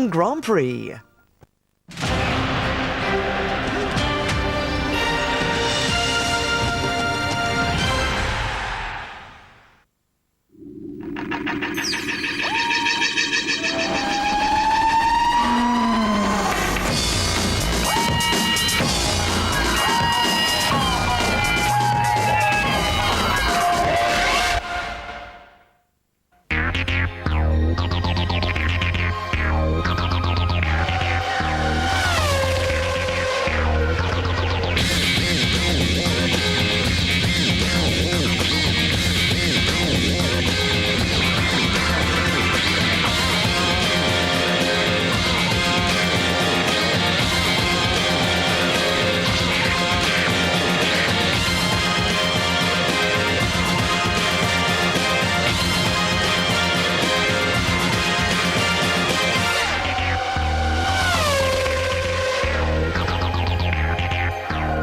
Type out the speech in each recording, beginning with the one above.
Belgian Grand Prix.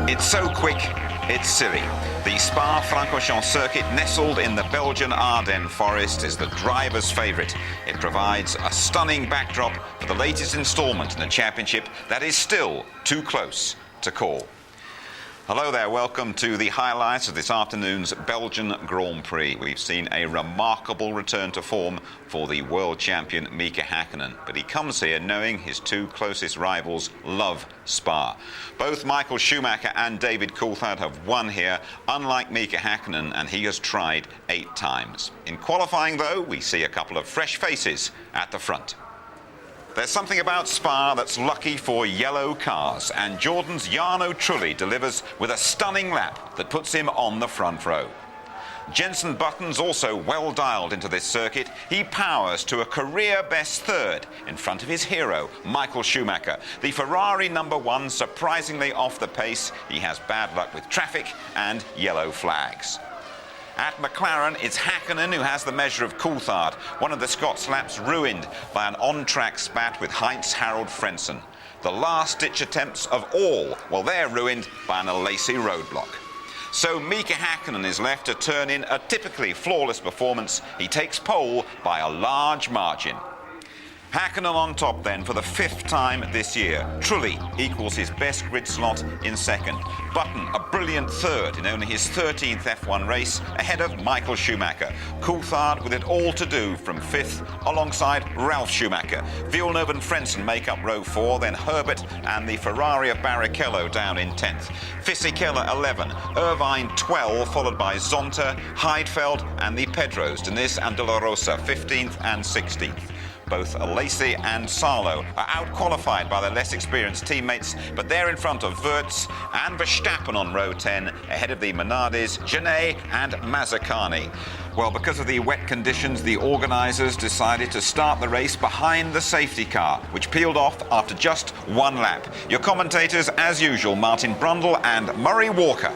It's so quick, it's silly. The Spa-Francorchamps circuit, nestled in the Belgian Ardennes forest, is the driver's favourite. It provides a stunning backdrop for the latest instalment in the championship that is still too close to call. Hello there, welcome to the highlights of this afternoon's Belgian Grand Prix. We've seen a remarkable return to form for the world champion Mika Häkkinen, but he comes here knowing his two closest rivals love Spa. Both Michael Schumacher and David Coulthard have won here, unlike Mika Häkkinen, and he has tried 8 times. In qualifying, though, we see a couple of fresh faces at the front. There's something about Spa that's lucky for yellow cars, and Jordan's Jarno Trulli delivers with a stunning lap that puts him on the front row. Jenson Button's also well dialed into this circuit. He powers to a career-best third in front of his hero, Michael Schumacher. The Ferrari #1 surprisingly off the pace. He has bad luck with traffic and yellow flags. At McLaren, it's Häkkinen who has the measure of Coulthard, one of the Scots laps ruined by an on-track spat with Heinz-Harald Frentzen. The last-ditch attempts of all, well, they're ruined by an Alesi roadblock. So Mika Häkkinen is left to turn in a typically flawless performance. He takes pole by a large margin. Häkkinen on top then for the 5th time this year. Trulli equals his best grid slot in 2nd. Button a brilliant 3rd in only his 13th F1 race, ahead of Michael Schumacher. Coulthard with it all to do from 5th alongside Ralf Schumacher. Villeneuve and Frentzen make up row 4, then Herbert and the Ferrari of Barrichello down in 10th. Fisichella 11, Irvine 12, followed by Zonta, Heidfeld and the Pedros, Diniz and De La Rosa 15th and 16th. Both Alesi and Salo are out-qualified by their less experienced teammates, but they're in front of Wirtz and Verstappen on row 10, ahead of the Menardes, Genet and Mazzacani. Well, because of the wet conditions, the organisers decided to start the race behind the safety car, which peeled off after just 1 lap. Your commentators, as usual, Martin Brundle and Murray Walker.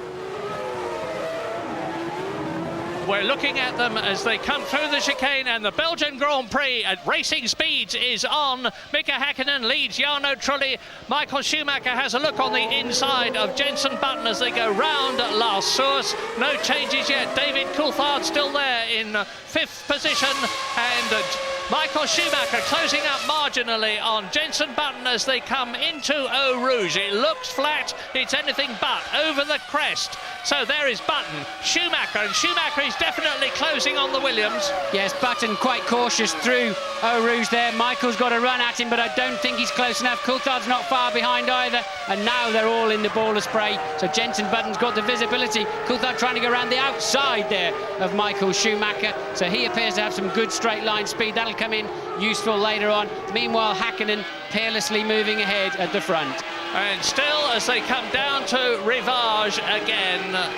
We're looking at them as they come through the chicane, and the Belgian Grand Prix at racing speeds is on. Mika Häkkinen leads Jarno Trulli. Michael Schumacher has a look on the inside of Jenson Button as they go round La Source. No changes yet. David Coulthard still there in 5th position, and Michael Schumacher closing up marginally on Jenson Button as they come into Eau Rouge. It looks flat, it's anything but over the crest. So there is Button, Schumacher, and Schumacher is definitely closing on the Williams. Yes, Button quite cautious through Eau Rouge there. Michael's got a run at him, but I don't think he's close enough. Coulthard's not far behind either, and now they're all in the ball of spray. So Jenson Button's got the visibility. Coulthard trying to go around the outside there of Michael Schumacher. So he appears to have some good straight line speed. That'll come in useful later on. Meanwhile, Häkkinen peerlessly moving ahead at the front. And still, as they come down to Rivage again,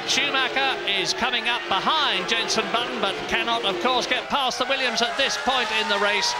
Schumacher is coming up behind Jenson Button, but cannot, of course, get past the Williams at this point in the race.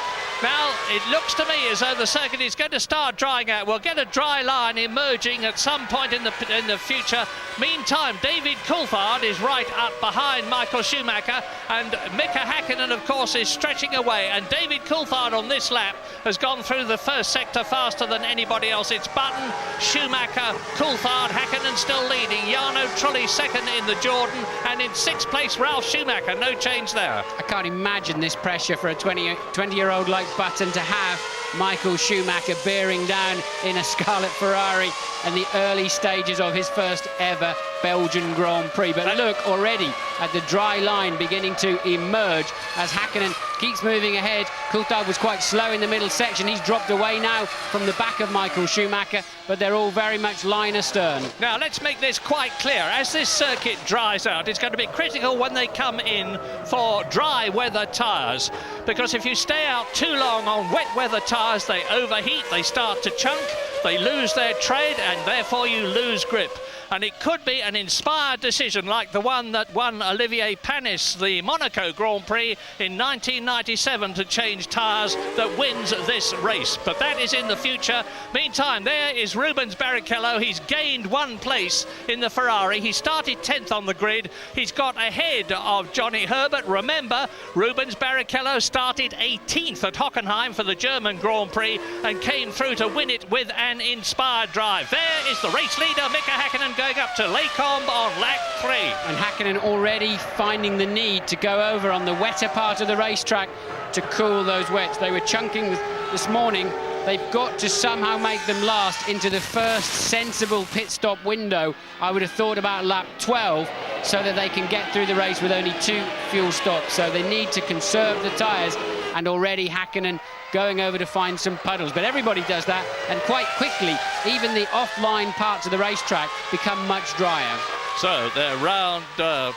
Now, it looks to me as though the circuit is going to start drying out. We'll get a dry line emerging at some point in the future. Meantime, David Coulthard is right up behind Michael Schumacher, and Mika Häkkinen, of course, is stretching away. And David Coulthard on this lap has gone through the first sector faster than anybody else. It's Button, Schumacher, Coulthard, Häkkinen still leading. Jarno Trulli 2nd in the Jordan, and in 6th place, Ralf Schumacher. No change there. I can't imagine this pressure for a 20-year-old like Button to have Michael Schumacher bearing down in a Scarlet Ferrari in the early stages of his first ever Belgian Grand Prix. But look, already at the dry line beginning to emerge as Häkkinen keeps moving ahead. Coulthard was quite slow in the middle section. He's dropped away now from the back of Michael Schumacher, but they're all very much line astern. Now, let's make this quite clear. As this circuit dries out, it's going to be critical when they come in for dry weather tyres, because if you stay out too long on wet weather tyres, they overheat, they start to chunk, they lose their tread, and therefore you lose grip. And it could be an inspired decision like the one that won Olivier Panis the Monaco Grand Prix in 1997 to change tyres that wins this race. But that is in the future. Meantime, there is Rubens Barrichello. He's gained one place in the Ferrari. He started 10th on the grid. He's got ahead of Johnny Herbert. Remember, Rubens Barrichello started 18th at Hockenheim for the German Grand Prix and came through to win it with an inspired drive. There is the race leader, Mika Häkkinen, going up to Les Combes on lap 3. And Häkkinen already finding the need to go over on the wetter part of the racetrack to cool those wets. They were chunking this morning. They've got to somehow make them last into the first sensible pit stop window. I would have thought about lap 12, so that they can get through the race with only 2 fuel stops. So they need to conserve the tyres, and already Häkkinen going over to find some puddles. But everybody does that, and quite quickly, even the offline parts of the racetrack become much drier. So they're round the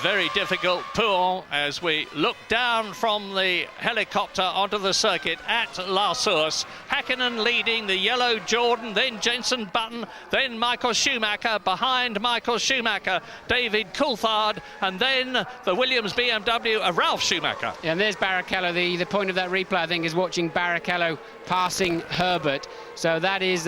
very difficult Pouhon as we look down from the helicopter onto the circuit at La Source. Häkkinen leading the yellow Jordan, then Jenson Button, then Michael Schumacher. Behind Michael Schumacher, David Coulthard, and then the Williams BMW of Ralf Schumacher. Yeah, and there's Barrichello. The point of that replay, I think, is watching Barrichello passing Herbert. So that is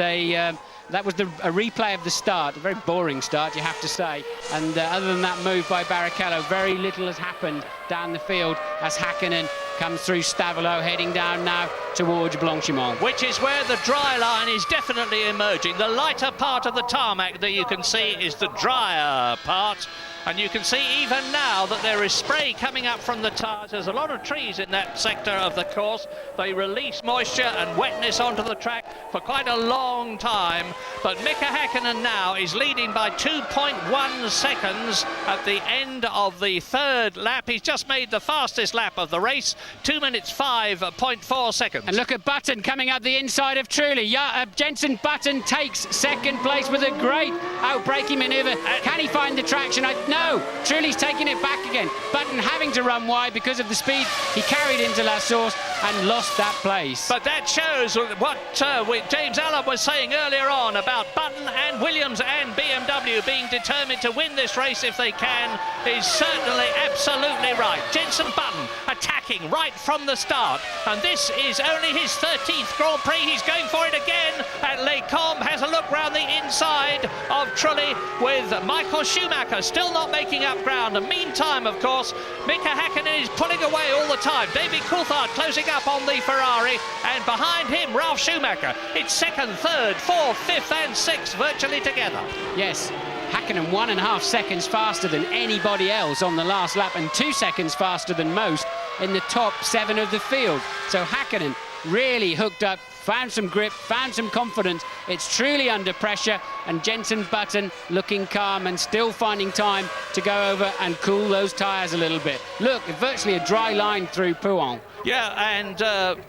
that was a replay of the start, a very boring start, you have to say. And other than that move by Barrichello, very little has happened down the field as Häkkinen comes through Stavelot, heading down now towards Blanchimont. Which is where the dry line is definitely emerging. The lighter part of the tarmac that you can see is the drier part. And you can see even now that there is spray coming up from the tyres. There's a lot of trees in that sector of the course. They release moisture and wetness onto the track for quite a long time. But Mika Häkkinen now is leading by 2.1 seconds at the end of the third lap. He's just made the fastest lap of the race, 2 minutes 5.4 seconds. And look at Button coming up the inside of Trulli. Jenson Button takes second place with a great outbraking manoeuvre. Can he find the traction? No, Trulli's taking it back again. Button having to run wide because of the speed he carried into La Source and lost that place. But that shows what James Allen was saying earlier on about Button and Williams and BMW being determined to win this race if they can is certainly absolutely right. Jenson Button attacking right from the start, and this is only his 13th Grand Prix. He's going for it again at Les Combes. Has a look round the inside of Trulli with Michael Schumacher still not making up ground. And meantime, of course, Mika Häkkinen is pulling away all the time. David Coulthard closing up on the Ferrari, and behind him Ralf Schumacher. It's second, third, fourth, fifth and sixth virtually together. Yes, Häkkinen 1.5 seconds faster than anybody else on the last lap, and 2 seconds faster than most in the top 7 of the field. So Häkkinen really hooked up, found some grip, found some confidence. It's truly under pressure, and Jenson Button looking calm and still finding time to go over and cool those tyres a little bit. Look, virtually a dry line through Pouhon. Yeah, and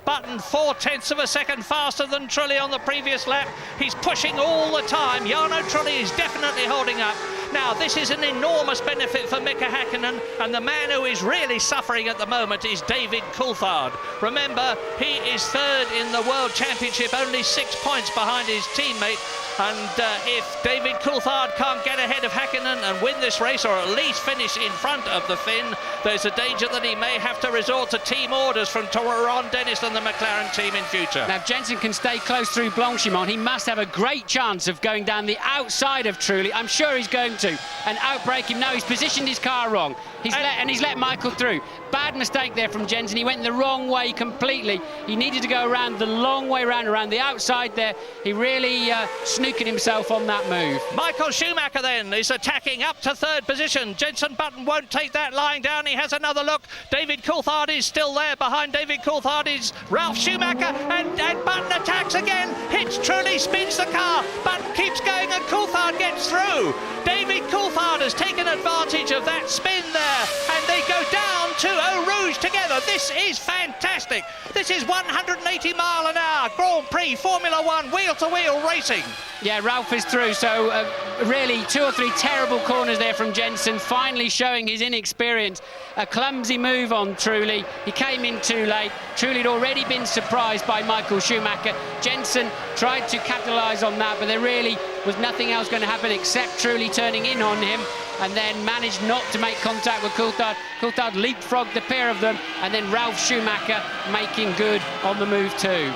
Button 0.4 of a second faster than Trulli on the previous lap. He's pushing all the time. Jarno Trulli is definitely holding up. Now, this is an enormous benefit for Mika Häkkinen, and the man who is really suffering at the moment is David Coulthard. Remember, he is third in the World Championship, only 6 points behind his teammate. And if David Coulthard can't get ahead of Häkkinen and win this race, or at least finish in front of the Finn, there's a danger that he may have to resort to team orders from Ron Dennis and the McLaren team in future. Now, if Jenson can stay close through Blanchimont, he must have a great chance of going down the outside of Trulli. I'm sure he's going to and outbrake him. No, he's positioned his car wrong. He's let Michael through. Bad mistake there from Jensen. He went the wrong way completely. He needed to go around the long way around the outside there. He really snookered himself on that move. Michael Schumacher then is attacking up to third position. Jensen Button won't take that lying down. He has another look. David Coulthard is still there. Behind David Coulthard is Ralf Schumacher, and Button attacks again. Hits Trulli, spins the car. Button keeps going and Coulthard gets through. David Coulthard has taken advantage of that spin there, and they go down to Eau Rouge together. This is fantastic. This is 180 mile an hour Grand Prix Formula One wheel-to-wheel racing. Yeah, Ralph is through, so really 2 or 3 terrible corners there from Jensen, finally showing his inexperience. A clumsy move on Trulli. He came in too late. Trulli had already been surprised by Michael Schumacher. Jensen tried to capitalise on that, but there really was nothing else going to happen except Trulli turning in on him, and then managed not to make contact with Coulthard. Coulthard leapfrogged the pair of them, and then Ralf Schumacher making good on the move too.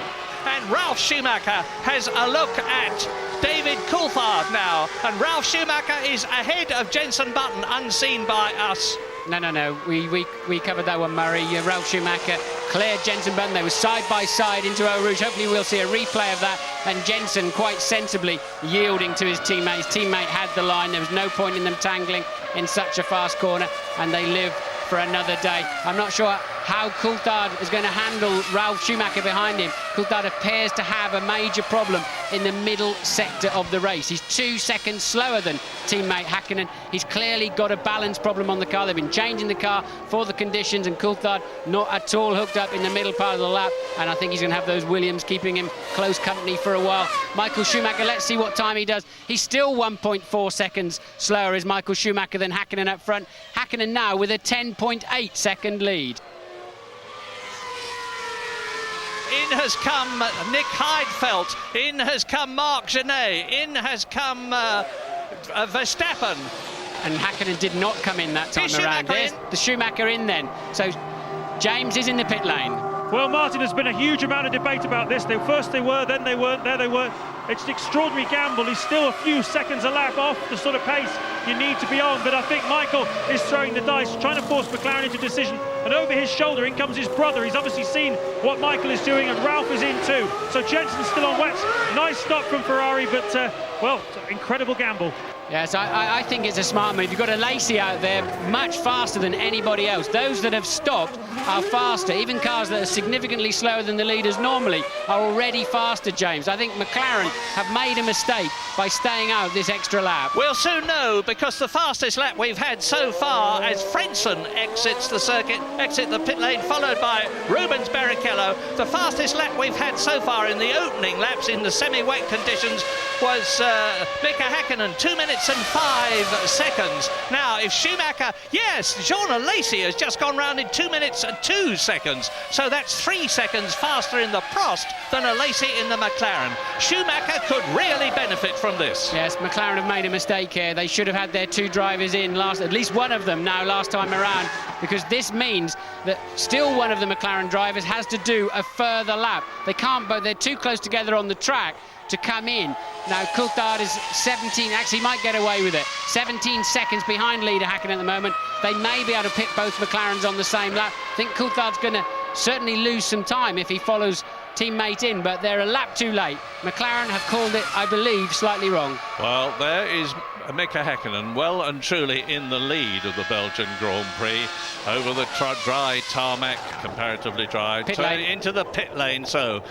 And Ralf Schumacher has a look at David Coulthard now, and Ralf Schumacher is ahead of Jensen Button, unseen by us. No. We covered that one, Murray. Ralf Schumacher cleared Jensen Button. They were side by side into Eau Rouge. Hopefully we'll see a replay of that. And Jensen quite sensibly yielding to his teammate. His teammate had the line. There was no point in them tangling in such a fast corner, and they live for another day. I'm not sure how Coulthard is going to handle Ralf Schumacher behind him. Coulthard appears to have a major problem in the middle sector of the race. He's 2 seconds slower than teammate Häkkinen. He's clearly got a balance problem on the car. They've been changing the car for the conditions, and Coulthard not at all hooked up in the middle part of the lap, and I think he's going to have those Williams keeping him close company for a while. Michael Schumacher, let's see what time he does. He's still 1.4 seconds slower as Michael Schumacher than Häkkinen up front. Häkkinen now with a 10.8 second lead. In has come Nick Heidfeld, in has come Marc Genet, in has come Verstappen. And Häkkinen did not come in that time around. There's the Schumacher in then. So James is in the pit lane. Well, Martin, there's been a huge amount of debate about this. First they were, then they weren't, there they weren't. It's an extraordinary gamble. He's still a few seconds a lap off the sort of pace you need to be on, but I think Michael is throwing the dice, trying to force McLaren into decision, and over his shoulder in comes his brother. He's obviously seen what Michael is doing, and Ralph is in too. So Jensen's still on wets. Nice stop from Ferrari, but, well, incredible gamble. Yes, I think it's a smart move. You've got a Lacey out there much faster than anybody else. Those that have stopped are faster. Even cars that are significantly slower than the leaders normally are already faster, James. I think McLaren have made a mistake by staying out this extra lap. We'll soon know, because the fastest lap we've had so far as Frentzen exits the pit lane, followed by Rubens Barrichello. The fastest lap we've had so far in the opening laps in the semi-wet conditions was Mika Häkkinen, 2 minutes and 5 seconds. Now, if Schumacher, yes, Jean Lacey has just gone round in 2 minutes and 2 seconds, so that's 3 seconds faster in the Prost than a Lacey in the McLaren. Schumacher could really benefit from this. Yes, McLaren have made a mistake here. They should have had their 2 drivers in at least one of them now last time around, because this means that still one of the McLaren drivers has to do a further lap. They can't, but they're too close together on the track to come in. Now Coulthard is 17, actually might get away with it, 17 seconds behind leader Häkkinen at the moment. They may be able to pit both McLarens on the same lap. I think Coulthard's going to certainly lose some time if he follows teammate in, but they're a lap too late. McLaren have called it, I believe, slightly wrong. Well, there is Mika Häkkinen well and truly in the lead of the Belgian Grand Prix over the dry tarmac, comparatively dry, turning into the pit lane. So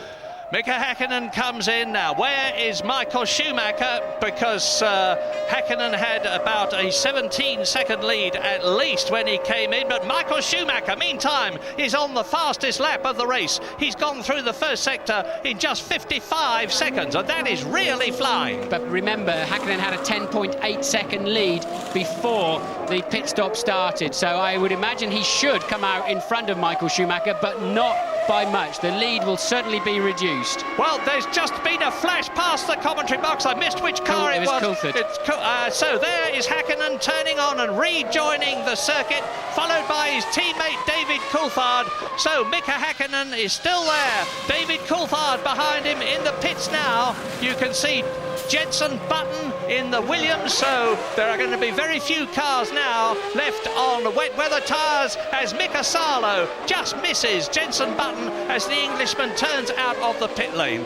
Mika Häkkinen comes in now. Where is Michael Schumacher? Because Häkkinen had about a 17-second lead at least when he came in. But Michael Schumacher, meantime, is on the fastest lap of the race. He's gone through the first sector in just 55 seconds, and that is really flying. But remember, Häkkinen had a 10.8-second lead before the pit stop started. So I would imagine he should come out in front of Michael Schumacher, but not by much. The lead will certainly be reduced. Well, there's just been a flash past the commentary box. I missed which car it was. Coulthard. So there is Häkkinen turning on and rejoining the circuit, followed by his teammate David Coulthard. So Mika Häkkinen is still there. David Coulthard Coulthard behind him in the pits now. You can see Jenson Button in the Williams, so there are going to be very few cars now left on wet weather tyres as Mika Salo just misses Jenson Button as the Englishman turns out of the pit lane.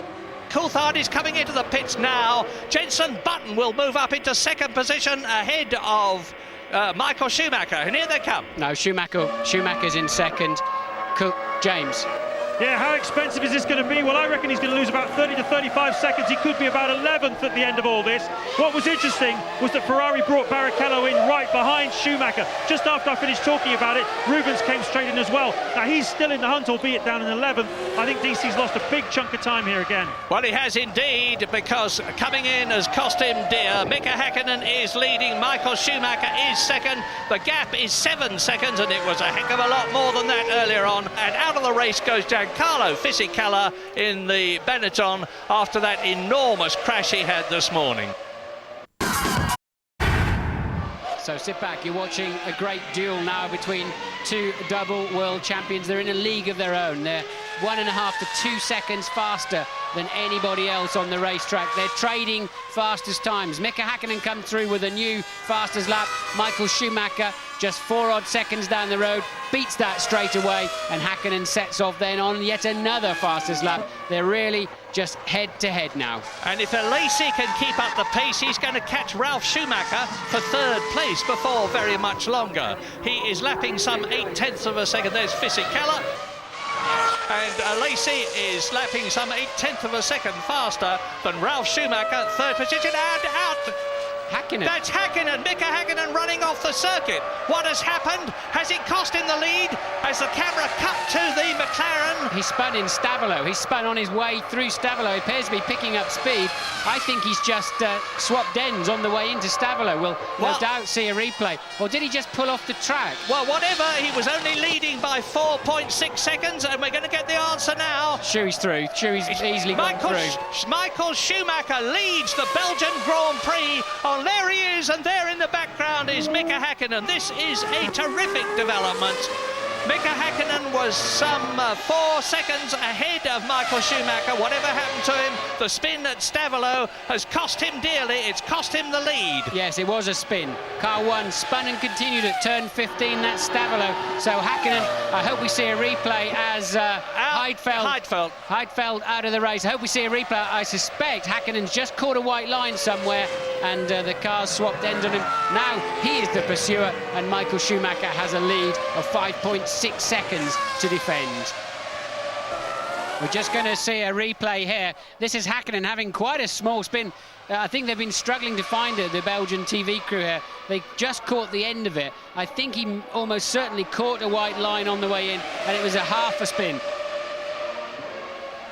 Coulthard is coming into the pits now. Jenson Button will move up into second position ahead of Michael Schumacher, and here they come. No, Schumacher's in second. James. Yeah, how expensive is this going to be? Well, I reckon he's going to lose about 30 to 35 seconds. He could be about 11th at the end of all this. What was interesting was that Ferrari brought Barrichello in right behind Schumacher. Just after I finished talking about it, Rubens came straight in as well. Now, he's still in the hunt, albeit down in 11th. I think DC's lost a big chunk of time here again. Well, he has indeed, because coming in has cost him dear. Mika Häkkinen is leading. Michael Schumacher is second. The gap is 7 seconds, and it was a heck of a lot more than that earlier on. And out of the race goes Giancarlo Fisichella in the Benetton after that enormous crash he had this morning. So sit back, you're watching a great duel now between two double world champions. They're in a league of their own. They're 1.5 to 2 seconds faster than anybody else on the racetrack. They're trading fastest times. Mika Häkkinen come through with a new fastest lap. Michael Schumacher, just 4 odd seconds down the road, beats that straight away, and Häkkinen sets off then on yet another fastest lap. They're really just head-to-head now. And if Alesi can keep up the pace, he's going to catch Ralf Schumacher for third place before very much longer. He is lapping some 0.8 of a second. There's Fisichella. And Alesi is lapping some 0.8 of a second faster than Ralf Schumacher, third position, and out. Häkkinen. That's Häkkinen, Mika Häkkinen running off the circuit. What has happened? Has it cost him the lead? As the camera cut to the McLaren? He spun in Stavolo. He spun on his way through Stavolo. He appears to be picking up speed. I think he's just swapped ends on the way into Stavolo. We'll no doubt see a replay. Or did he just pull off the track? Well, whatever. He was only leading by 4.6 seconds, and we're going to get the answer now. Shuey's through. Shuey's easily gone through. Michael Schumacher leads the Belgian Grand Prix. Oh, there he is, and there in the background is Mika Häkkinen. This is a terrific development. Mika Häkkinen was some 4 seconds ahead of Michael Schumacher. Whatever happened to him, the spin at Stavolo has cost him dearly. It's cost him the lead. Yes, it was a spin. Car 1 spun and continued at turn 15. That's Stavolo. So Häkkinen, I hope we see a replay as Heidfeld out of the race. I hope we see a replay. I suspect Häkkinen's just caught a white line somewhere, and the cars swapped ends on him. Now he is the pursuer, and Michael Schumacher has a lead of 5.6 seconds to defend. We're just going to see a replay here. This is Häkkinen having quite a small spin. I think they've been struggling to find it, the Belgian TV crew here. They just caught the end of it. I think he almost certainly caught a white line on the way in, and it was a half a spin.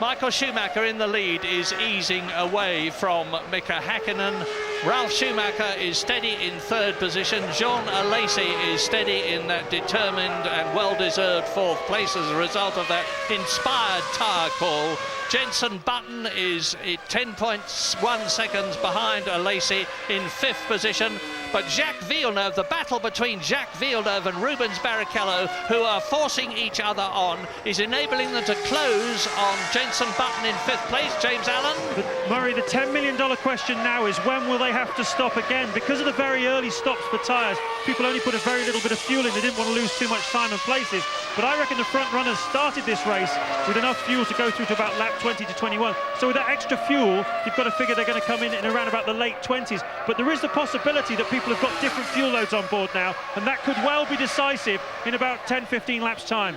Michael Schumacher in the lead is easing away from Mika Häkkinen. Ralf Schumacher is steady in third position. Jean Alesi is steady in that determined and well-deserved fourth place as a result of that inspired tyre call. Jenson Button is 10.1 seconds behind Alesi in fifth position. But Jacques Villeneuve, the battle between Jacques Villeneuve and Rubens Barrichello, who are forcing each other on, is enabling them to close on Jenson Button in fifth place. James Allen? But Murray, the $10 million question now is when will they have to stop again? Because of the very early stops for tyres, people only put a very little bit of fuel in. They didn't want to lose too much time and places. But I reckon the front runners started this race with enough fuel to go through to about lap 20 to 21. So with that extra fuel, you've got to figure they're going to come in around about the late 20s. But there is the possibility that people have got different fuel loads on board now, and that could well be decisive in about 10-15 laps time.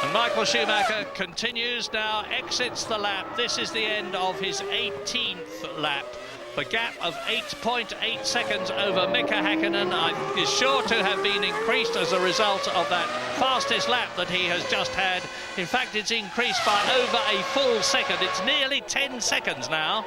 And Michael Schumacher continues now, exits the lap. This is the end of his 18th lap. The gap of 8.8 seconds over Mika Häkkinen is sure to have been increased as a result of that fastest lap that he has just had. In fact, it's increased by over a full second. It's nearly 10 seconds now.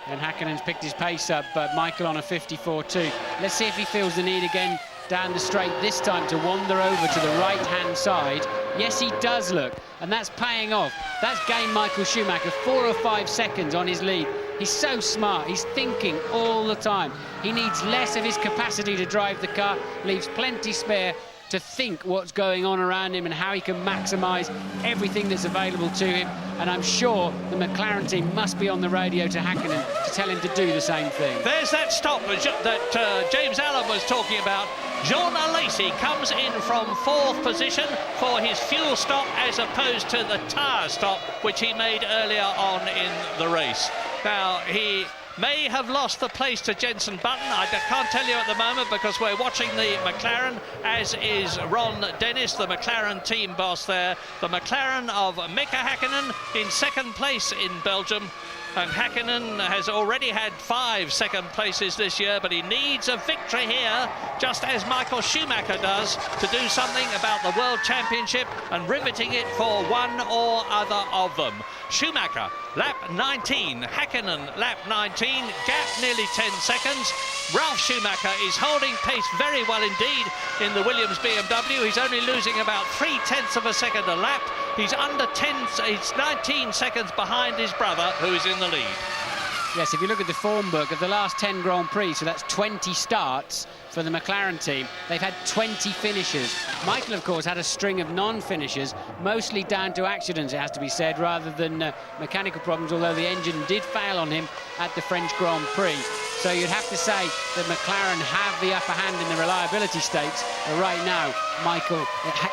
And Häkkinen's picked his pace up, but Michael on a 54.2. Let's see if he feels the need again down the straight, this time to wander over to the right-hand side. Yes, he does, look, and that's paying off. That's gained Michael Schumacher 4 or 5 seconds on his lead. He's so smart, he's thinking all the time. He needs less of his capacity to drive the car, leaves plenty spare, to think what's going on around him and how he can maximise everything that's available to him. And I'm sure the McLaren team must be on the radio to Häkkinen to tell him to do the same thing. There's that stop that James Allen was talking about. Jean Alesi comes in from 4th position for his fuel stop as opposed to the tyre stop which he made earlier on in the race. Now, he may have lost the place to Jenson Button. I can't tell you at the moment because we're watching the McLaren, as is Ron Dennis, the McLaren team boss there. The McLaren of Mika Häkkinen in 2nd place in Belgium. And Häkkinen has already had 5 second places this year, but he needs a victory here, just as Michael Schumacher does, to do something about the World Championship and riveting it for one or other of them. Schumacher, lap 19, Häkkinen, lap 19, gap nearly 10 seconds. Ralf Schumacher is holding pace very well indeed in the Williams BMW. He's only losing about 0.3 of a second a lap. He's under 10, he's 19 seconds behind his brother, who is in the lead. Yes, if you look at the form book of the last 10 Grand Prix, so that's 20 starts for the McLaren team, they've had 20 finishes. Michael, of course, had a string of non-finishes, mostly down to accidents, it has to be said, rather than mechanical problems, although the engine did fail on him at the French Grand Prix. So you'd have to say that McLaren have the upper hand in the reliability stakes, but right now, Michael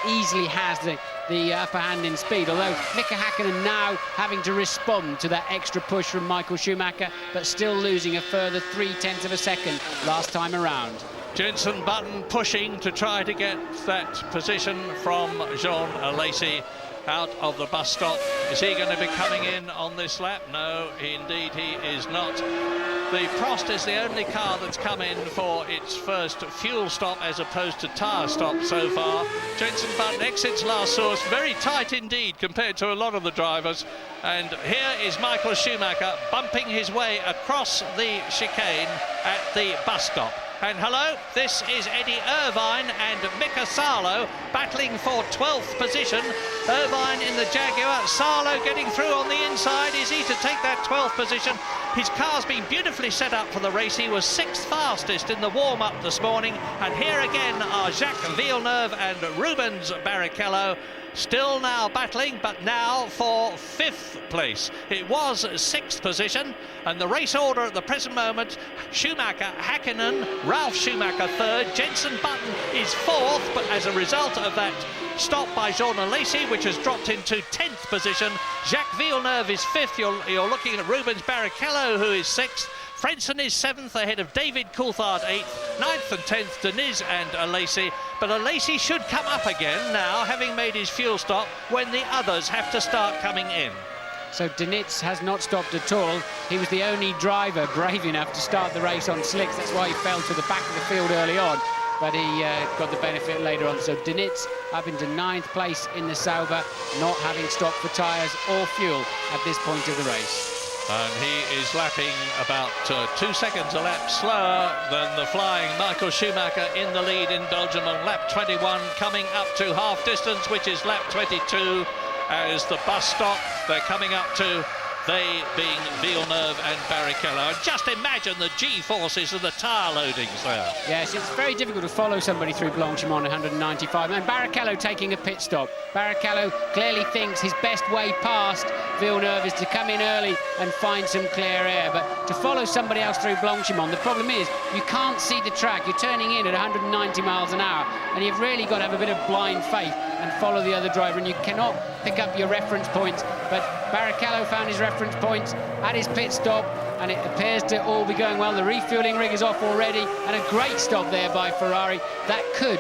easily has the upper hand in speed, although Mika Häkkinen now having to respond to that extra push from Michael Schumacher, but still losing a further 0.3 of a second last time around. Jenson Button pushing to try to get that position from Jean Alesi out of the bus stop. Is he going to be coming in on this lap? No, indeed he is not. The Prost is the only car that's come in for its first fuel stop as opposed to tyre stop so far. Jenson Button exits La Source, very tight indeed compared to a lot of the drivers. And here is Michael Schumacher bumping his way across the chicane at the bus stop. And hello, this is Eddie Irvine and Mika Salo battling for 12th position. Irvine in the Jaguar, Salo getting through on the inside. Is he to take that 12th position? His car's been beautifully set up for the race. He was 6th fastest in the warm-up this morning. And here again are Jacques Villeneuve and Rubens Barrichello. Still now battling, but now for 5th place. It was 6th position, and the race order at the present moment: Schumacher, Häkkinen, Ralf Schumacher 3rd, Jenson Button is 4th, but as a result of that stop by Jean Alesi, which has dropped into 10th position, Jacques Villeneuve is 5th. You're looking at Rubens Barrichello, who is 6th. Frentzen is 7th ahead of David Coulthard 8th, 9th and 10th Deniz and Alesi. But Alesi should come up again now, having made his fuel stop, when the others have to start coming in. So Deniz has not stopped at all. He was the only driver brave enough to start the race on slicks. That's why he fell to the back of the field early on, but he got the benefit later on. So Deniz up into 9th place in the Sauber, not having stopped for tyres or fuel at this point of the race. And he is lapping about 2 seconds a lap slower than the flying Michael Schumacher in the lead in Belgium on lap 21, coming up to half distance, which is lap 22, as the bus stop they're coming up to, they being Villeneuve and Barrichello. And just imagine the G-forces of the tyre loadings there. Yes, it's very difficult to follow somebody through Blanchimont 195. And Barrichello taking a pit stop. Barrichello clearly thinks his best way past Villeneuve is to come in early and find some clear air. But to follow somebody else through Blanchimont, the problem is you can't see the track. You're turning in at 190 miles an hour, and you've really got to have a bit of blind faith and follow the other driver, and you cannot pick up your reference points. But Barrichello found his reference points at his pit stop, and it appears to all be going well. The refueling rig is off already, and a great stop there by Ferrari. That could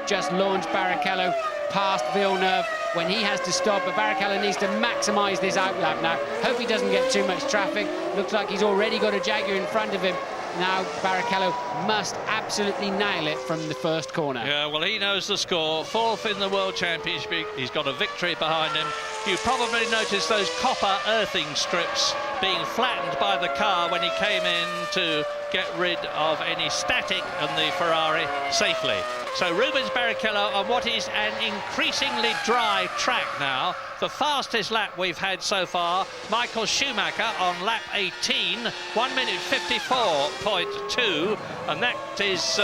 just launch Barrichello past Villeneuve when he has to stop, but Barrichello needs to maximise this outlap now. Hope he doesn't get too much traffic. Looks like he's already got a Jaguar in front of him. Now Barrichello must absolutely nail it from the first corner. Yeah, well, he knows the score. 4th in the World Championship. He's got a victory behind him. You probably noticed those copper earthing strips being flattened by the car when he came in to get rid of any static in the Ferrari safely. So Rubens Barrichello on what is an increasingly dry track now. The fastest lap we've had so far, Michael Schumacher on lap 18, 1 minute 54.2, and that is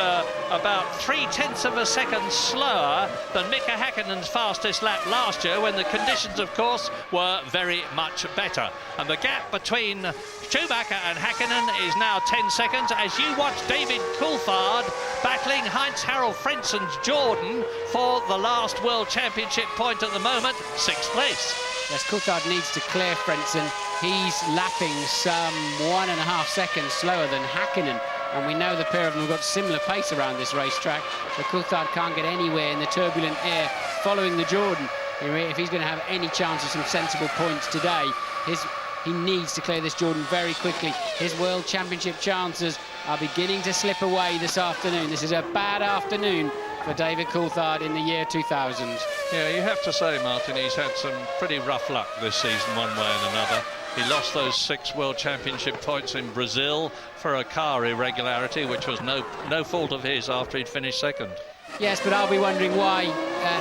about 0.3 of a second slower than Mika Häkkinen's fastest lap last year, when the conditions, of course, were very much better. And the gap between Schumacher and Häkkinen is now 10 seconds as you watch David Coulthard battling Heinz-Harald Frenzen's Jordan for the last World Championship point at the moment, 6th place. Yes, Coulthard needs to clear Frentzen. He's lapping some 1.5 seconds slower than Häkkinen, and we know the pair of them have got similar pace around this racetrack, so Coulthard can't get anywhere in the turbulent air following the Jordan. If he's going to have any chance of some sensible points today, he needs to clear this Jordan very quickly. His World Championship chances are beginning to slip away this afternoon. This is a bad afternoon for David Coulthard in the year 2000. Yeah, you have to say, Martin, he's had some pretty rough luck this season one way and another. He lost those 6 World Championship points in Brazil for a car irregularity, which was no fault of his after he'd finished second. Yes, but I'll be wondering why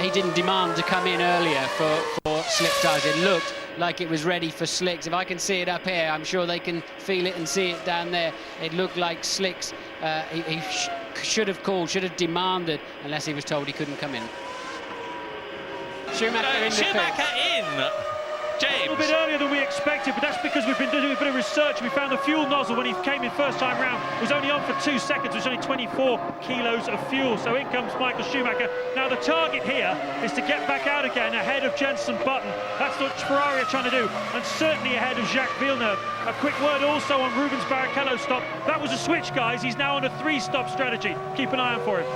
he didn't demand to come in earlier for slick tyres. It looked like it was ready for slicks. If I can see it up here, I'm sure they can feel it and see it down there. It looked like slicks. He should have called, should have demanded, unless he was told he couldn't come in. Schumacher in. James. A little bit earlier than we expected, but that's because we've been doing a bit of research. We found the fuel nozzle when he came in first time round was only on for 2 seconds, which was only 24 kilos of fuel. So in comes Michael Schumacher. Now the target here is to get back out again ahead of Jenson Button. That's what Ferrari are trying to do, and certainly ahead of Jacques Villeneuve. A quick word also on Rubens Barrichello's stop. That was a switch, guys. He's now on a 3-stop strategy. Keep an eye out for him.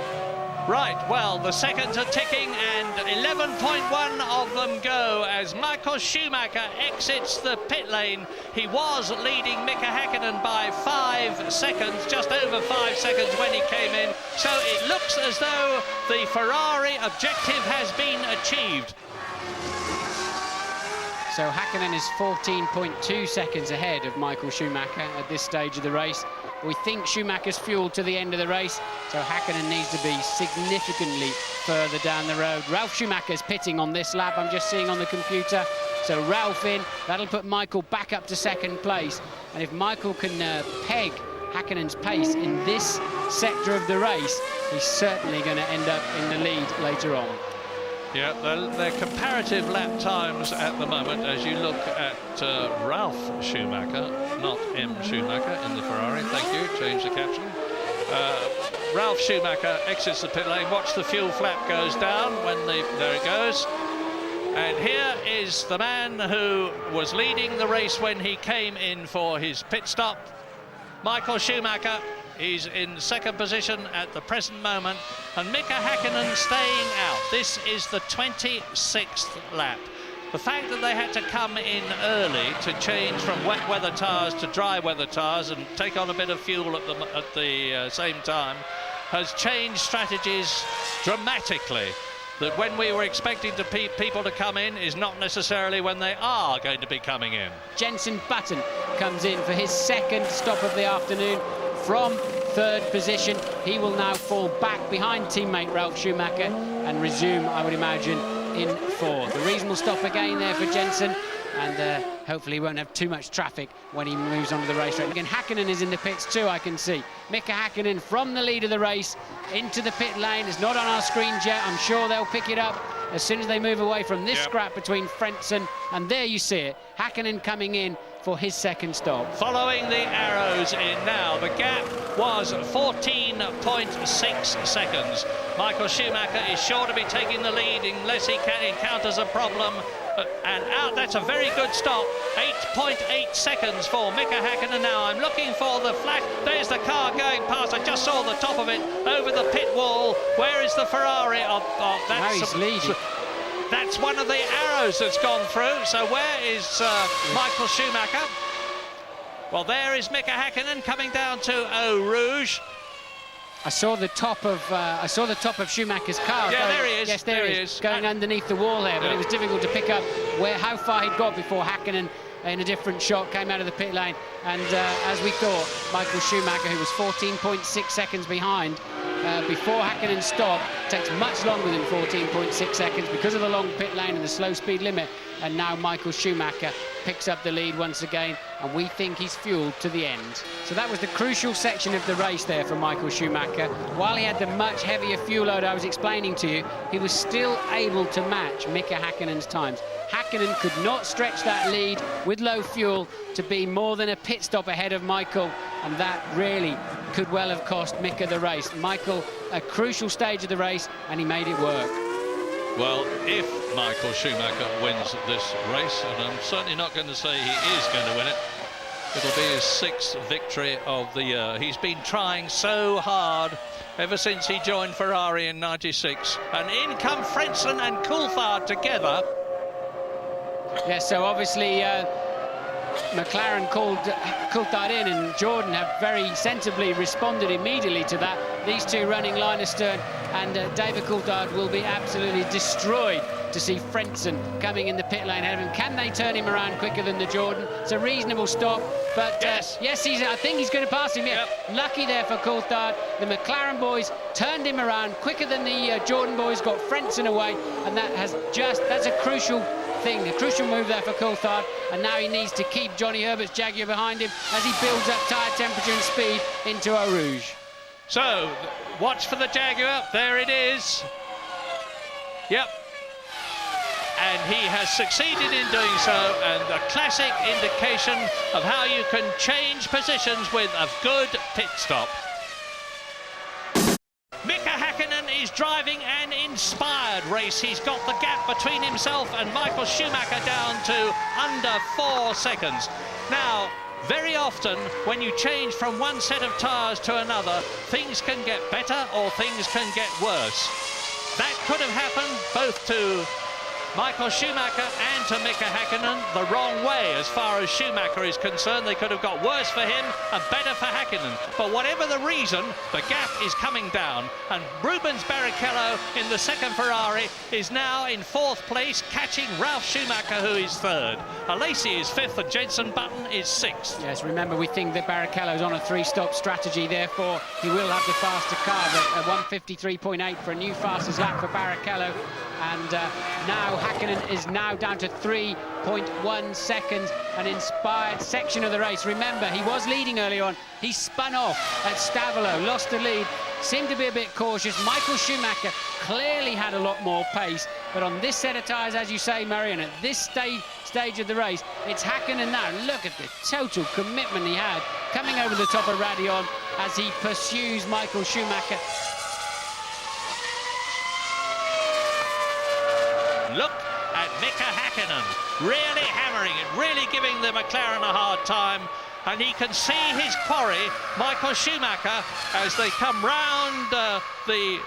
Right, well, the seconds are ticking and 11.1 of them go as Michael Schumacher exits the pit lane. He was leading Mika Häkkinen by 5 seconds, just over 5 seconds when he came in. So it looks as though the Ferrari objective has been achieved. So Häkkinen is 14.2 seconds ahead of Michael Schumacher at this stage of the race. We think Schumacher's fueled to the end of the race, so Häkkinen needs to be significantly further down the road. Ralf Schumacher's pitting on this lap, I'm just seeing on the computer. So Ralf in, that'll put Michael back up to second place. And if Michael can peg Häkkinen's pace in this sector of the race, he's certainly going to end up in the lead later on. Yeah, they're comparative lap times at the moment as you look at Ralf Schumacher, not M. Schumacher in the Ferrari. Thank you, change the caption. Ralf Schumacher exits the pit lane. Watch the fuel flap goes down there it goes. And here is the man who was leading the race when he came in for his pit stop, Michael Schumacher. He's in second position at the present moment, and Mika Häkkinen staying out. This is the 26th lap. The fact that they had to come in early to change from wet weather tyres to dry weather tyres and take on a bit of fuel at the same time has changed strategies dramatically. That when we were expecting people to come in is not necessarily when they are going to be coming in. Jenson Button comes in for his second stop of the afternoon from third position. He will now fall back behind teammate Ralf Schumacher and resume, I would imagine, in fourth. A reasonable stop again there for Jenson, and hopefully he won't have too much traffic when he moves onto the racetrack. Again, Häkkinen is in the pits too, I can see. Mika Häkkinen from the lead of the race into the pit lane. It's not on our screens yet. I'm sure they'll pick it up as soon as they move away from this scrap between Frentzen, and there you see it. Häkkinen coming in for his second stop. Following the arrows in now, the gap was 14.6 seconds. Michael Schumacher is sure to be taking the lead unless he encounters a problem. And out, that's a very good stop. 8.8 seconds for Mika Häkkinen now. I'm looking for the flash. There's the car going past. I just saw the top of it over the pit wall. Where is the Ferrari? Now he's leading. That's one of the arrows that's gone through. So where is Michael Schumacher? Well, there is Mika Häkkinen coming down to Eau Rouge. I saw the top of Schumacher's car. Yeah, there he is. Yes, there he is. Going underneath the wall here, but it was difficult to pick up how far he'd got before Häkkinen in a different shot, came out of the pit lane, and as we thought, Michael Schumacher, who was 14.6 seconds behind before Häkkinen stopped, takes much longer than 14.6 seconds because of the long pit lane and the slow speed limit, and now Michael Schumacher picks up the lead once again, and we think he's fueled to the end. So that was the crucial section of the race there for Michael Schumacher. While he had the much heavier fuel load I was explaining to you, he was still able to match Mika Häkkinen's times. Häkkinen could not stretch that lead with low fuel to be more than a pit stop ahead of Michael, and that really could well have cost Mika the race. Michael, a crucial stage of the race, and he made it work. Well, if Michael Schumacher wins this race, and I'm certainly not going to say he is going to win it, it'll be his 6th victory of the year. He's been trying so hard ever since he joined Ferrari in '96, and in come Frentzen and Coulthard together. Yes, so obviously McLaren called Coulthard in, and Jordan have very sensibly responded immediately to that. These two running line astern, and David Coulthard will be absolutely destroyed to see Frentzen coming in the pit lane ahead of him. Can they turn him around quicker than the Jordan? It's a reasonable stop, but yes, I think he's going to pass him. Yeah. Yep. Lucky there for Coulthard. The McLaren boys turned him around quicker than the Jordan boys, got Frentzen away, and that's a crucial thing, a crucial move there for Coulthard, and now he needs to keep Johnny Herbert's Jaguar behind him as he builds up tyre temperature and speed into Eau Rouge. So, watch for the Jaguar, there it is. Yep. And he has succeeded in doing so, and a classic indication of how you can change positions with a good pit stop. Mika Häkkinen is driving an inspired race. He's got the gap between himself and Michael Schumacher down to under 4 seconds. Now, very often when you change from one set of tyres to another, things can get better or things can get worse. That could have happened both to Michael Schumacher and to Mika Häkkinen the wrong way as far as Schumacher is concerned. They could have got worse for him and better for Häkkinen. But whatever the reason, the gap is coming down, and Rubens Barrichello in the second Ferrari is now in 4th place, catching Ralf Schumacher, who is 3rd. Alesi is 5th and Jenson Button is 6th. Yes, remember, we think that Barrichello's on a 3-stop strategy, therefore he will have the faster car, but 1:53.8 for a new fastest lap for Barrichello. And now Häkkinen is now down to 3.1 seconds, an inspired section of the race. Remember, he was leading early on. He spun off at Stavolo, lost the lead, seemed to be a bit cautious. Michael Schumacher clearly had a lot more pace, but on this set of tyres, as you say, Marion, at this stage of the race, it's Häkkinen now. Look at the total commitment he had coming over the top of Radion as he pursues Michael Schumacher. Look at Mika Häkkinen, really hammering it, really giving the McLaren a hard time. And he can see his quarry, Michael Schumacher, as they come round the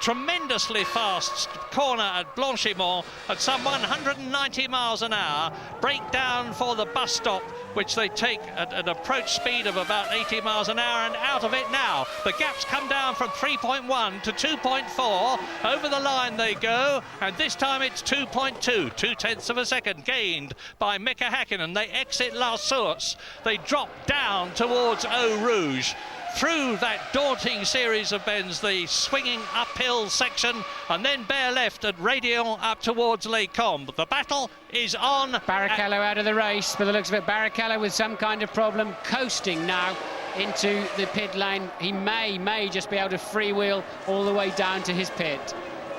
tremendously fast corner at Blanchimont at some 190 miles an hour, break down for the bus stop, which they take at an approach speed of about 80 miles an hour, and out of it now. The gaps come down from 3.1 to 2.4. Over the line they go, and this time it's 2.2, 0.2 of a second gained by Mika Häkkinen. They exit La Source. They drop down towards Eau Rouge. Through that daunting series of bends, the swinging uphill section, and then bare left at Radion up towards Les Combes. The battle is on. Barrichello out of the race, by the looks of it. Barrichello with some kind of problem, coasting now into the pit lane. He may just be able to freewheel all the way down to his pit.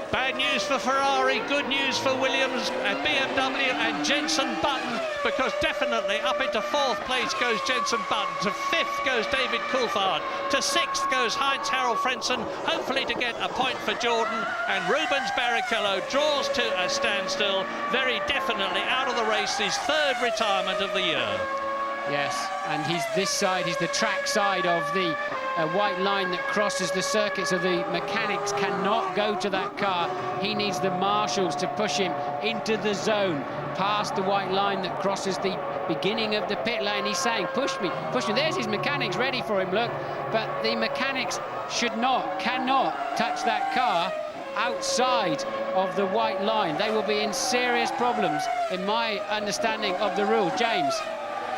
Bad news for Ferrari, good news for Williams and BMW and Jenson Button, because definitely up into 4th place goes Jenson Button, to 5th goes David Coulthard, to 6th goes Heinz-Harald Frentzen, hopefully to get a point for Jordan, and Rubens Barrichello draws to a standstill, very definitely out of the race, his 3rd retirement of the year. Yes, and he's this side, he's the track side of the white line that crosses the circuit, so the mechanics cannot go to that car. He needs the marshals to push him into the zone, past the white line that crosses the beginning of the pit lane. He's saying, push me, push me. There's his mechanics ready for him, look. But the mechanics cannot touch that car. outside of the white line, they will be in serious problems, in my understanding of the rule. James?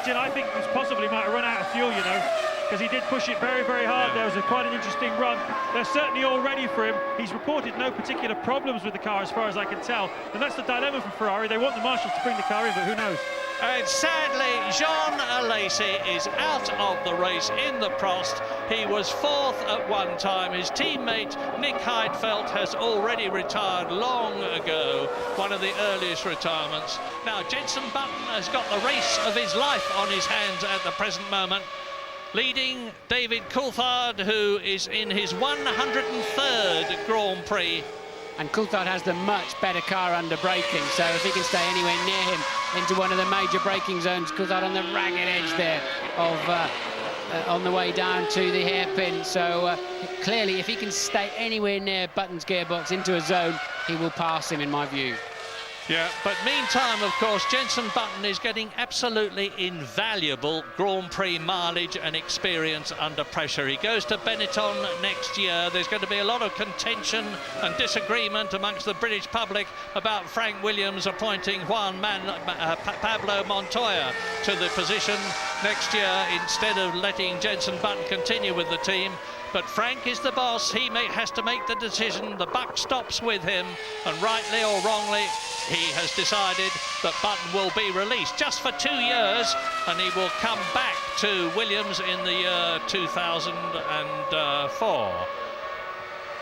I think he possibly might have run out of fuel, you know, because he did push it very, very hard. There was quite an interesting run. They're certainly all ready for him. He's reported no particular problems with the car, as far as I can tell. And that's the dilemma for Ferrari. They want the marshals to bring the car in, but who knows? And sadly, Jean Alesi is out of the race in the Prost. He was fourth at one time. His teammate Nick Heidfeld has already retired long ago, one of the earliest retirements. Now Jenson Button has got the race of his life on his hands at the present moment, leading David Coulthard, who is in his 103rd Grand Prix. And Coulthard has the much better car under braking, so if he can stay anywhere near him into one of the major braking zones, Coulthard on the ragged edge there of on the way down to the hairpin. So clearly, if he can stay anywhere near Button's gearbox into a zone, he will pass him, in my view. Yeah, but meantime, of course, Jenson Button is getting absolutely invaluable Grand Prix mileage and experience under pressure. He goes to Benetton next year. There's going to be a lot of contention and disagreement amongst the British public about Frank Williams appointing Pablo Montoya to the position next year instead of letting Jenson Button continue with the team. But Frank is the boss. He has to make the decision. The buck stops with him, and rightly or wrongly, he has decided that Button will be released just for 2 years, and he will come back to Williams in the year 2004.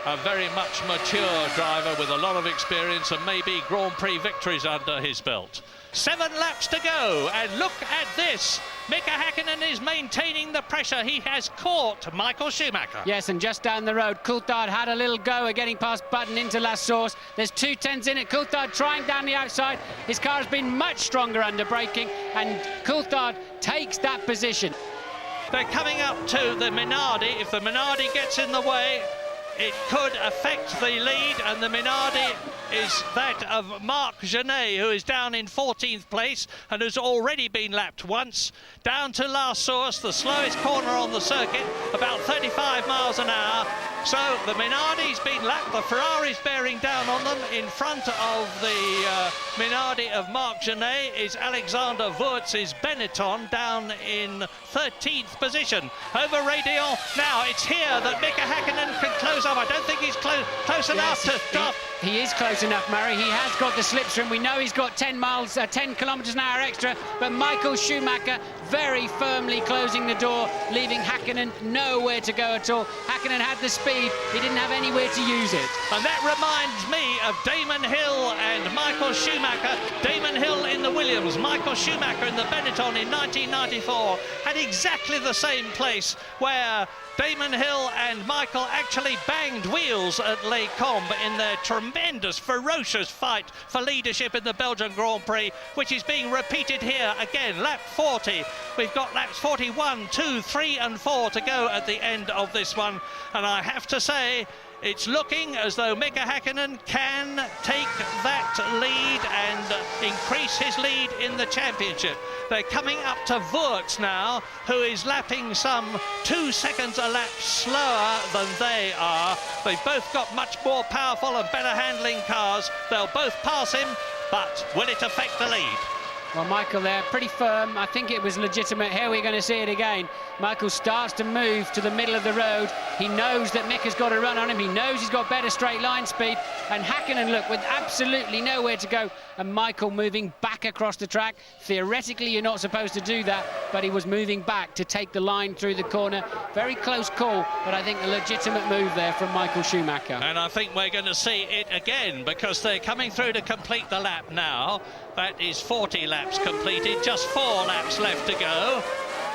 A very much mature driver with a lot of experience and maybe Grand Prix victories under his belt. 7 laps to go, and look at this. Mika Häkkinen is maintaining the pressure. He has caught Michael Schumacher. Yes, and just down the road, Coulthard had a little go at getting past Button into La Source. There's 2 tenths in it. Coulthard trying down the outside. His car has been much stronger under braking, and Coulthard takes that position. They're coming up to the Minardi. If the Minardi gets in the way, it could affect the lead, and the Minardi is that of Marc Genet, who is down in 14th place and has already been lapped once. Down to La Source, the slowest corner on the circuit, about 35 miles an hour. So the Minardi's been lapped, the Ferrari's bearing down on them. In front of the Minardi of Marc Genet is Alexander Wurtz's Benetton, down in 13th position. Over Radion, now it's here that Mika Häkkinen can close up. I don't think he's close enough to stop. He is close enough, Murray. He has got the slipstream. We know he's got 10 kilometres an hour extra, but Michael Schumacher very firmly closing the door, leaving Häkkinen nowhere to go at all. Häkkinen had the speed, he didn't have anywhere to use it. And that reminds me of Damon Hill and Michael Schumacher. Damon Hill in the Williams, Michael Schumacher in the Benetton in 1994 had exactly the same place where Damon Hill and Michael actually banged wheels at Les Combes in their tremendous, ferocious fight for leadership in the Belgian Grand Prix, which is being repeated here again. Lap 40. We've got laps 41, 2, 3 and 4 to go at the end of this one. And I have to say, it's looking as though Mika Häkkinen can take that lead and increase his lead in the championship. They're coming up to Wurtz now, who is lapping some 2 seconds a lap slower than they are. They've both got much more powerful and better handling cars. They'll both pass him, but will it affect the lead? Well, Michael there, pretty firm. I think it was legitimate. Here we're going to see it again. Michael starts to move to the middle of the road. He knows that Mika's got a run on him. He knows he's got better straight line speed. And Häkkinen, look, with absolutely nowhere to go. And Michael moving back across the track. Theoretically, you're not supposed to do that, but he was moving back to take the line through the corner. Very close call, but I think a legitimate move there from Michael Schumacher. And I think we're going to see it again, because they're coming through to complete the lap now. That is 40 laps completed, just 4 laps left to go.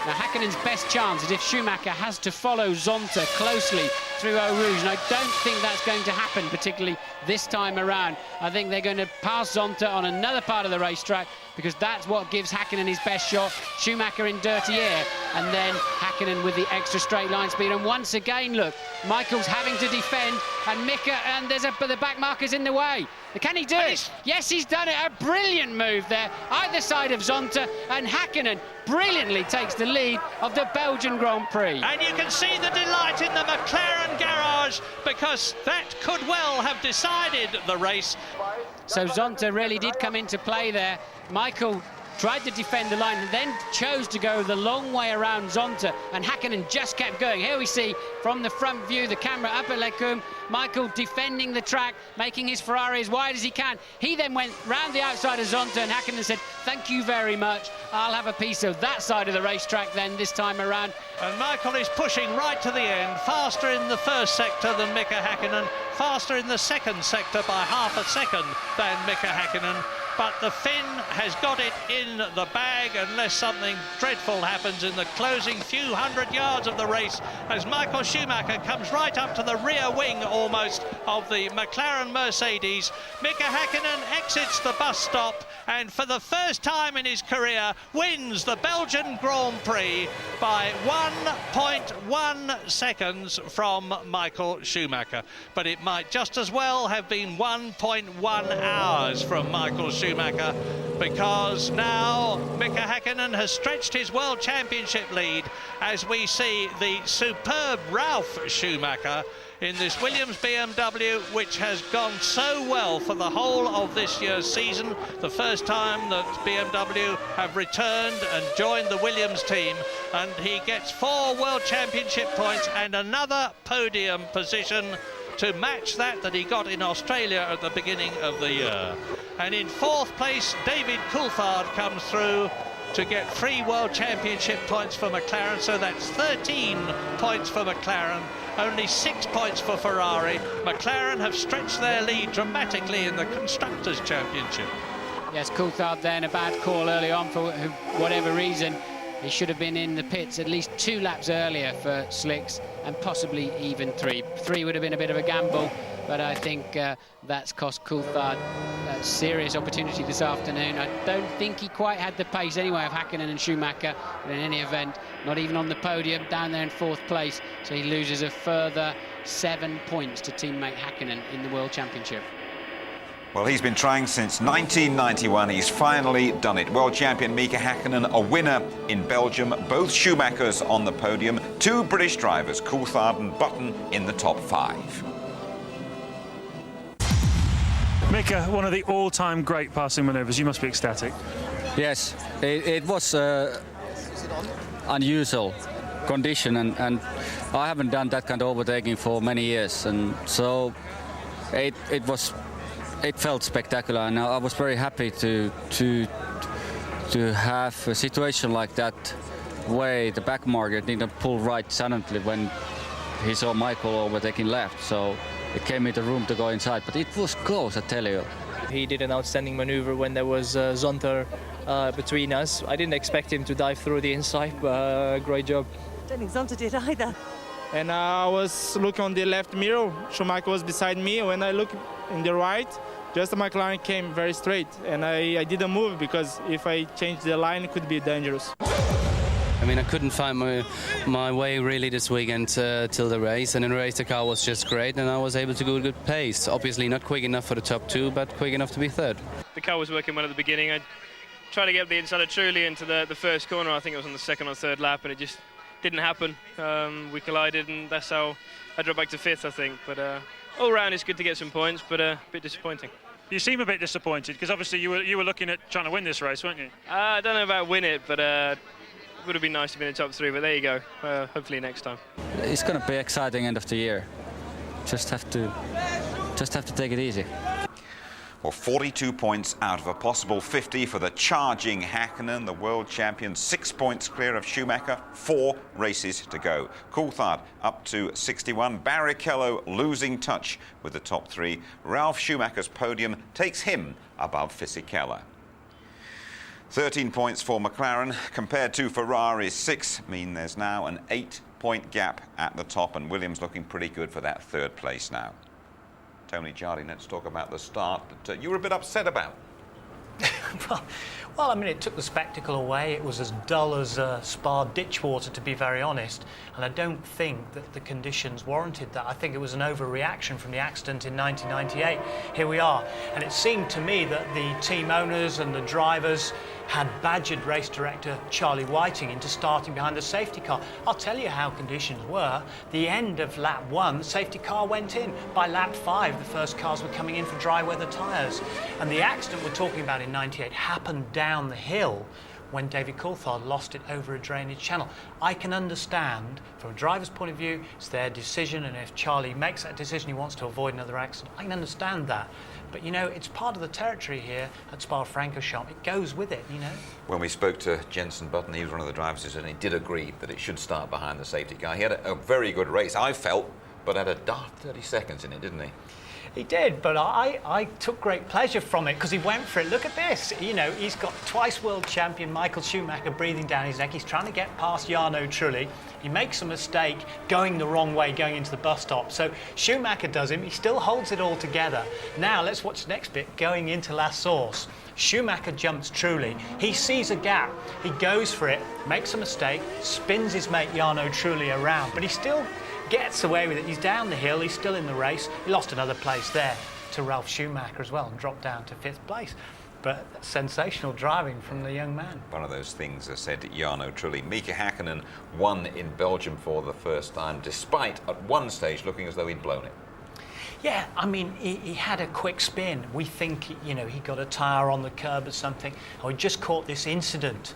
Now, Häkkinen's best chance is if Schumacher has to follow Zonta closely through Eau Rouge, and I don't think that's going to happen, particularly this time around. I think they're going to pass Zonta on another part of the racetrack, because that's what gives Hakkinen his best shot. Schumacher in dirty air, and then Hakkinen with the extra straight line speed. And once again, look, Michael's having to defend, and Mika, and the back marker's in the way. Can he do it? Yes, he's done it. A brilliant move there, either side of Zonta, and Hakkinen brilliantly takes the lead of the Belgian Grand Prix. And you can see the delight in the McLaren garage, because that could well have decided the race. So Zonta really did come into play there. Michael tried to defend the line and then chose to go the long way around Zonta, and Hakkinen just kept going. Here we see from the front view, the camera up at Lecum, Michael defending the track, making his Ferrari as wide as he can. He then went round the outside of Zonta, and Hakkinen said, thank you very much, I'll have a piece of that side of the racetrack then this time around. And Michael is pushing right to the end, faster in the first sector than Mika Hakkinen, faster in the second sector by half a second than Mika Hakkinen. But the Finn has got it in the bag unless something dreadful happens in the closing few hundred yards of the race, as Michael Schumacher comes right up to the rear wing almost of the McLaren Mercedes. Mika Hakkinen exits the bus stop and for the first time in his career wins the Belgian Grand Prix by 1.1 seconds from Michael Schumacher. But it might just as well have been 1.1 hours from Michael Schumacher, because now Mika Hakkinen has stretched his World Championship lead as we see the superb Ralf Schumacher in this Williams BMW, which has gone so well for the whole of this year's season. The first time that BMW have returned and joined the Williams team, and he gets 4 World Championship points and another podium position to match that he got in Australia at the beginning of the year. And in 4th place, David Coulthard comes through to get 3 World Championship points for McLaren, so that's 13 points for McLaren, only 6 points for Ferrari. McLaren have stretched their lead dramatically in the Constructors' Championship. Yes, Coulthard then, a bad call early on for whatever reason. He should have been in the pits at least 2 laps earlier for slicks, and possibly even 3. 3 would have been a bit of a gamble, but I think that's cost Coulthard a serious opportunity this afternoon. I don't think he quite had the pace anyway of Hakkinen and Schumacher, but in any event, not even on the podium, down there in 4th place, so he loses a further 7 points to teammate Hakkinen in the World Championship. Well, he's been trying since 1991. He's finally done it. World champion Mika Hakkinen, a winner in Belgium. Both Schumachers on the podium. 2 British drivers, Coulthard and Button, in the top 5. Mika, one of the all-time great passing manoeuvres. You must be ecstatic. Yes, it was unusual condition, and I haven't done that kind of overtaking for many years, and so it felt spectacular, and I was very happy to have a situation like that, where the back marker didn't pull right suddenly when he saw Michael overtaking left, so it gave me the room to go inside, but it was close, I tell you. He did an outstanding maneuver when there was Zonta between us. I didn't expect him to dive through the inside, but great job. I don't think Zonta did either. And I was looking on the left mirror, Schumacher was beside me. When I look in the right, just the McLaren came very straight, and I didn't move, because if I changed the line, it could be dangerous. I mean, I couldn't find my way really this weekend till the race, and in the race the car was just great, and I was able to go a good pace. Obviously not quick enough for the top 2, but quick enough to be 3rd. The car was working well at the beginning. I tried to get up the inside of Trulli into the first corner. I think it was on the 2nd or 3rd lap, and it just didn't happen. We collided, and that's how I dropped back to 5th, I think. But all round, it's good to get some points, but a bit disappointing. You seem a bit disappointed, because obviously you were looking at trying to win this race, weren't you? I don't know about win it, but it would have been nice to be in the top 3, but there you go. Hopefully next time. It's going to be exciting end of the year. Just have to take it easy. Well, 42 points out of a possible 50 for the charging Hakkinen, the world champion. 6 points clear of Schumacher. 4 races to go. Coulthard up to 61. Barrichello losing touch with the top 3. Ralf Schumacher's podium takes him above Fisichella. 13 points for McLaren compared to Ferrari's 6 mean there's now an 8-point gap at the top, and Williams looking pretty good for that 3rd place now. Tony Jardine, let's talk about the start that you were a bit upset about. Well, I mean, it took the spectacle away. It was as dull as Spa ditch water, to be very honest. And I don't think that the conditions warranted that. I think it was an overreaction from the accident in 1998. Here we are. And it seemed to me that the team owners and the drivers had badgered race director Charlie Whiting into starting behind the safety car. I'll tell you how conditions were. The end of lap 1, the safety car went in. By lap 5, the first cars were coming in for dry weather tyres. And the accident we're talking about in 98 happened down the hill when David Coulthard lost it over a drainage channel. I can understand, from a driver's point of view, it's their decision, and if Charlie makes that decision, he wants to avoid another accident. I can understand that. But, you know, it's part of the territory here at Spa-Francorchamps. It goes with it, you know. When we spoke to Jenson Button, he was one of the drivers, and he did agree that it should start behind the safety car. He had a very good race, I felt, but had a daft 30 seconds in it, didn't he? He did, but I took great pleasure from it because he went for it. Look at this. You know, he's got twice world champion Michael Schumacher breathing down his neck. He's trying to get past Jarno Trulli. He makes a mistake going the wrong way, going into the bus stop. So Schumacher does him. He still holds it all together. Now let's watch the next bit, going into La Source. Schumacher jumps Trulli. He sees a gap. He goes for it, makes a mistake, spins his mate Jarno Trulli around, but he still gets away with it. He's down the hill, he's still in the race. He lost another place there to Ralf Schumacher as well and dropped down to 5th place. But sensational driving from the young man. One of those things that said Jarno Trulli. Mika Häkkinen won in Belgium for the first time, despite at one stage looking as though he'd blown it. Yeah, I mean, he had a quick spin. We think, you know, he got a tyre on the curb or something. Or he just caught this incident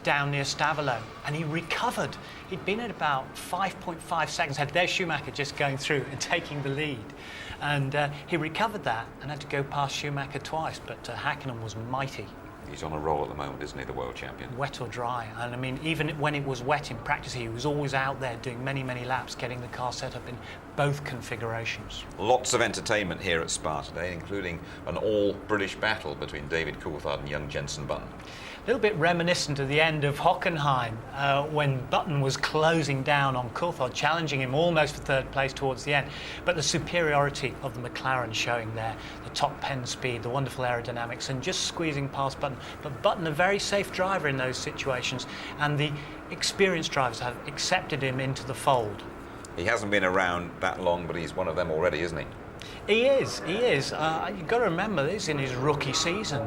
down near Stavelot, and he recovered. He'd been at about 5.5 seconds ahead. There's Schumacher just going through and taking the lead. And he recovered that and had to go past Schumacher twice, but Häkkinen was mighty. He's on a roll at the moment, isn't he, the world champion? Wet or dry. And I mean, even when it was wet in practice, he was always out there doing many, many laps, getting the car set up in both configurations. Lots of entertainment here at Spa today, including an all-British battle between David Coulthard and young Jenson Button. A little bit reminiscent of the end of Hockenheim when Button was closing down on Coulthard, challenging him almost for 3rd place towards the end. But the superiority of the McLaren showing there, the top pen speed, the wonderful aerodynamics, and just squeezing past Button. But Button, a very safe driver in those situations, and the experienced drivers have accepted him into the fold. He hasn't been around that long, but he's one of them already, isn't he? He is. You've got to remember, this is in his rookie season.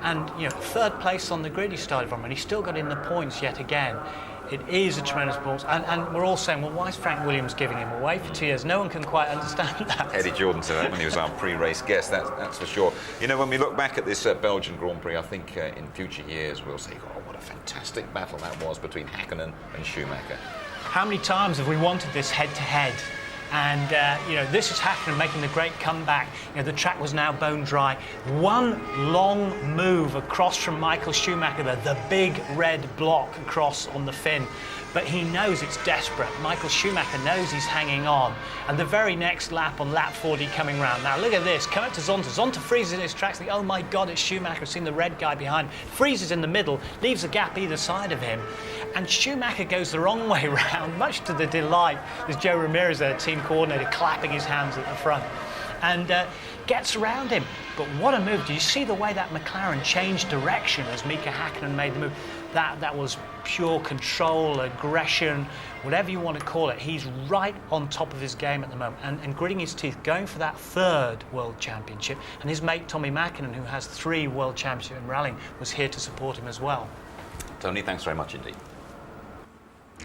And, you know, 3rd place on the grid he started from, and he still got in the points yet again. It is a tremendous performance. And we're all saying, well, why is Frank Williams giving him away for 2 years? No one can quite understand that. Eddie Jordan said that when he was our pre-race guest, that's for sure. You know, when we look back at this Belgian Grand Prix, I think in future years we'll say, oh, what a fantastic battle that was between Häkkinen and Schumacher. How many times have we wanted this head-to-head? And, you know, this is Häkkinen making the great comeback. You know, the track was now bone dry. One long move across from Michael Schumacher there, the big red block across on the fin. But he knows it's desperate. Michael Schumacher knows he's hanging on. And the very next lap, on lap 40 coming round. Now look at this, come up to Zonta. Zonta freezes in his tracks, thinking, oh my God, it's Schumacher. I've seen the red guy behind. Freezes in the middle, leaves a gap either side of him. And Schumacher goes the wrong way round, much to the delight. There's Joe Ramirez, their team coordinator, clapping his hands at the front. And gets around him. But what a move. Do you see the way that McLaren changed direction as Mika Häkkinen made the move? That was pure control, aggression, whatever you want to call it. He's right on top of his game at the moment and gritting his teeth, going for that 3rd World Championship. And his mate Tommy Mäkinen, who has 3 World Championships in rallying, was here to support him as well. Tony, thanks very much indeed.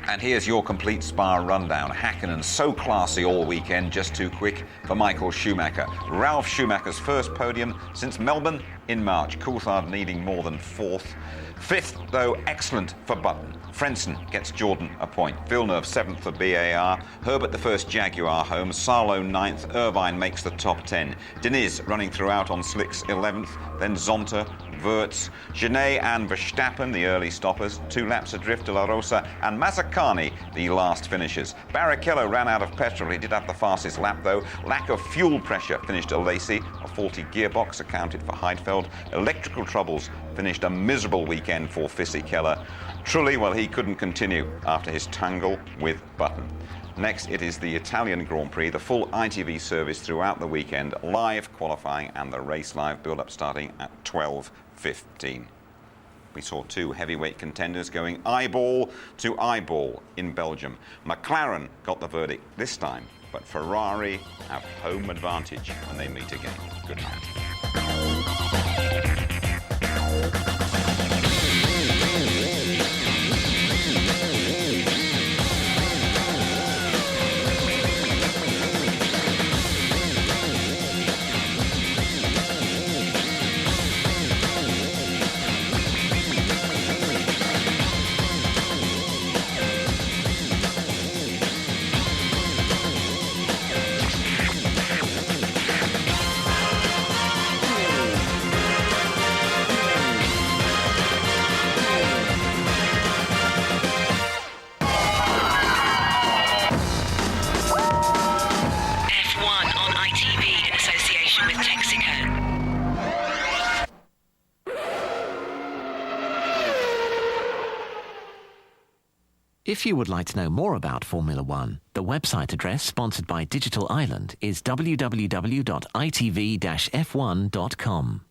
And here's your complete Spa rundown. Häkkinen so classy all weekend, just too quick for Michael Schumacher. Ralf Schumacher's first podium since Melbourne in March. Coulthard needing more than 4th. 5th, though, excellent for Button. Frentzen gets Jordan a point. Villeneuve 7th for BAR. Herbert the first Jaguar home. Sarlo 9th. Irvine makes the top 10. Diniz running throughout on slicks 11th. Then Zonta, Wurz, Genet and Verstappen, the early stoppers. 2 laps adrift to La Rosa and Mazzacani, the last finishers. Barrichello ran out of petrol. He did have the fastest lap, though. Lack of fuel pressure finished Alesi. A faulty gearbox accounted for Heidfeld. Electrical troubles finished a miserable weekend for Fisichella. Trulli, well, he couldn't continue after his tangle with Button. Next, it is the Italian Grand Prix, the full ITV service throughout the weekend, live qualifying and the race live build-up starting at 12:30. 15. We saw two heavyweight contenders going eyeball to eyeball in Belgium. McLaren got the verdict this time, but Ferrari have home advantage when they meet again. Good night. If you would like to know more about Formula One, the website address sponsored by Digital Island is www.itv-f1.com.